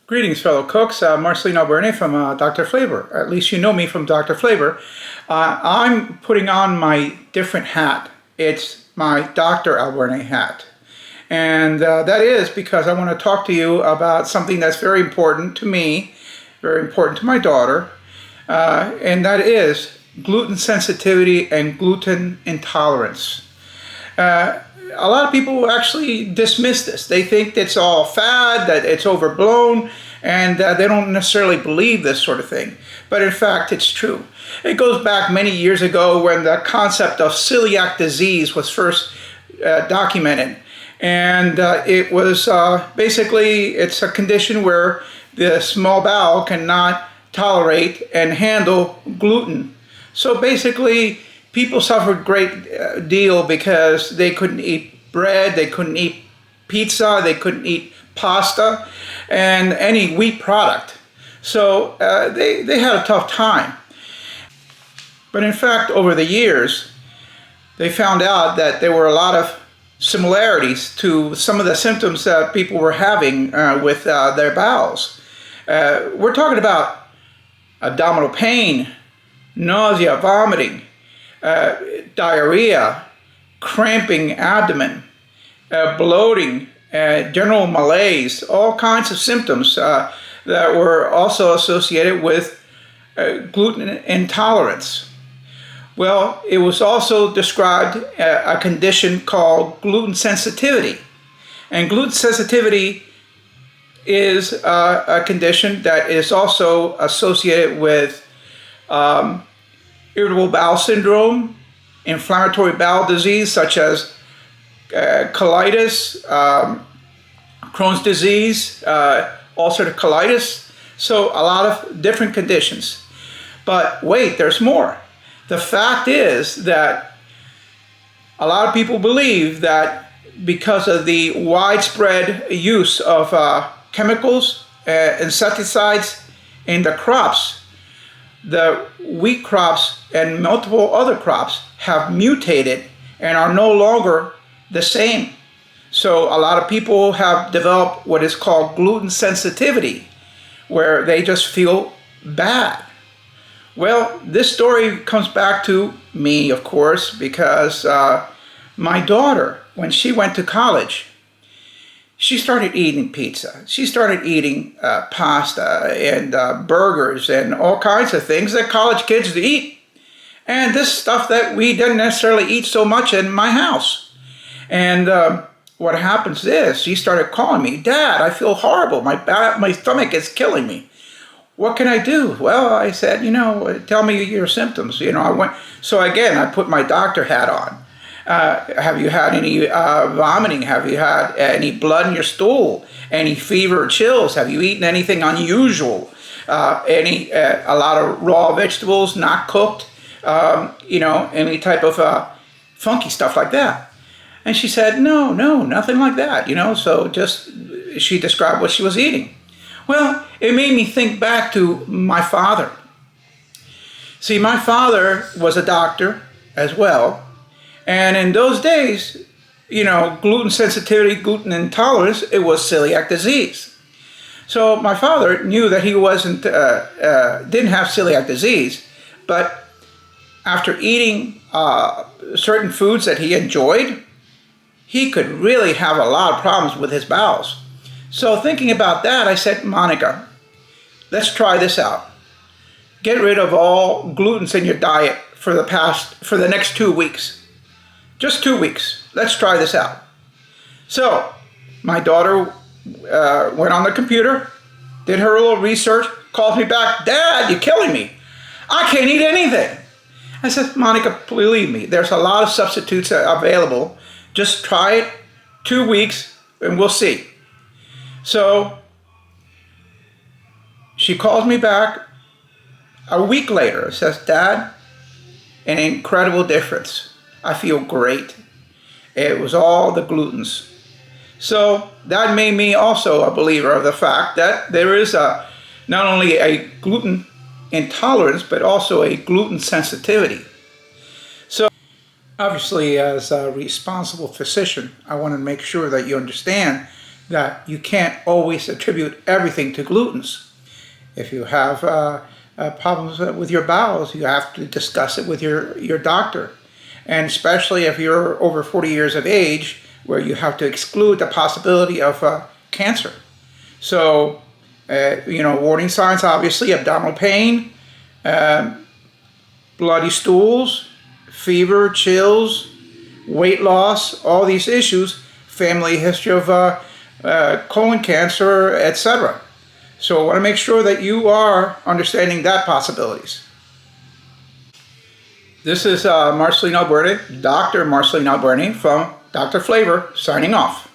Greetings, fellow cooks. Albuerne from Dr. Flavor. At least you know me from Dr. Flavor. I'm putting on my different hat. It's my Dr. Albuerne hat. And that is because I want to talk to you about something that's very important to me, very important to my daughter, and that is gluten sensitivity and gluten intolerance. A lot of people actually dismiss this. They think it's all fad, that it's overblown, and they don't necessarily believe this sort of thing. But in fact, it's true. It goes back many years ago when the concept of celiac disease was first documented. And it was basically, it's a condition where the small bowel cannot tolerate and handle gluten. So basically, people suffered a great deal because they couldn't eat bread, they couldn't eat pizza, they couldn't eat pasta, and any wheat product. So they had a tough time. But in fact, over the years, they found out that there were a lot of similarities to some of the symptoms that people were having with their bowels. We're talking about abdominal pain, nausea, vomiting, diarrhea, cramping abdomen, bloating, general malaise, all kinds of symptoms that were also associated with gluten intolerance. Well, it was also described a condition called gluten sensitivity. And gluten sensitivity is a condition that is also associated with irritable bowel syndrome, inflammatory bowel disease such as colitis, Crohn's disease, ulcerative colitis. So a lot of different conditions. But wait, there's more. The fact is that a lot of people believe that because of the widespread use of chemicals, insecticides in the crops, the wheat crops and multiple other crops have mutated and are no longer the same. So a lot of people have developed what is called gluten sensitivity, where they just feel bad. Well, this story comes back to me, of course, because my daughter, when she went to college, she started eating pizza. She started eating pasta and burgers and all kinds of things that college kids eat. And this stuff that we didn't necessarily eat so much in my house. And what happens is, she started calling me, "Dad, I feel horrible. My stomach is killing me. What can I do?" Well, I said, tell me your symptoms. So again, I put my doctor hat on. Have you had any vomiting? Have you had any blood in your stool? Any fever or chills? Have you eaten anything unusual? A lot of raw vegetables, not cooked? Any type of funky stuff like that? And she said, no, nothing like that. So just she described what she was eating. Well, it made me think back to my father. See, my father was a doctor as well. And in those days, gluten sensitivity, gluten intolerance, it was celiac disease. So my father knew that he didn't have celiac disease, but after eating certain foods that he enjoyed, he could really have a lot of problems with his bowels. So thinking about that, I said, Monica, let's try this out. Get rid of all glutens in your diet for the next 2 weeks. Just 2 weeks. Let's try this out. So my daughter went on the computer, did her little research, calls me back, "Dad, you're killing me. I can't eat anything." I said, "Monica, believe me, there's a lot of substitutes available. Just try it 2 weeks and we'll see." So she calls me back a week later and says, "Dad, an incredible difference. I feel great. It was all the glutens." So that made me also a believer of the fact that there is not only a gluten intolerance, but also a gluten sensitivity. So obviously, as a responsible physician, I want to make sure that you understand that you can't always attribute everything to glutens. If you have problems with your bowels, you have to discuss it with your doctor. And especially if you're over 40 years of age, where you have to exclude the possibility of cancer. So, warning signs, obviously, abdominal pain, bloody stools, fever, chills, weight loss, all these issues, family history of colon cancer, etc. So I want to make sure that you are understanding that possibilities. This is Marceline Albuerne, Dr. Marceline Albuerne from Dr. Flavor, signing off.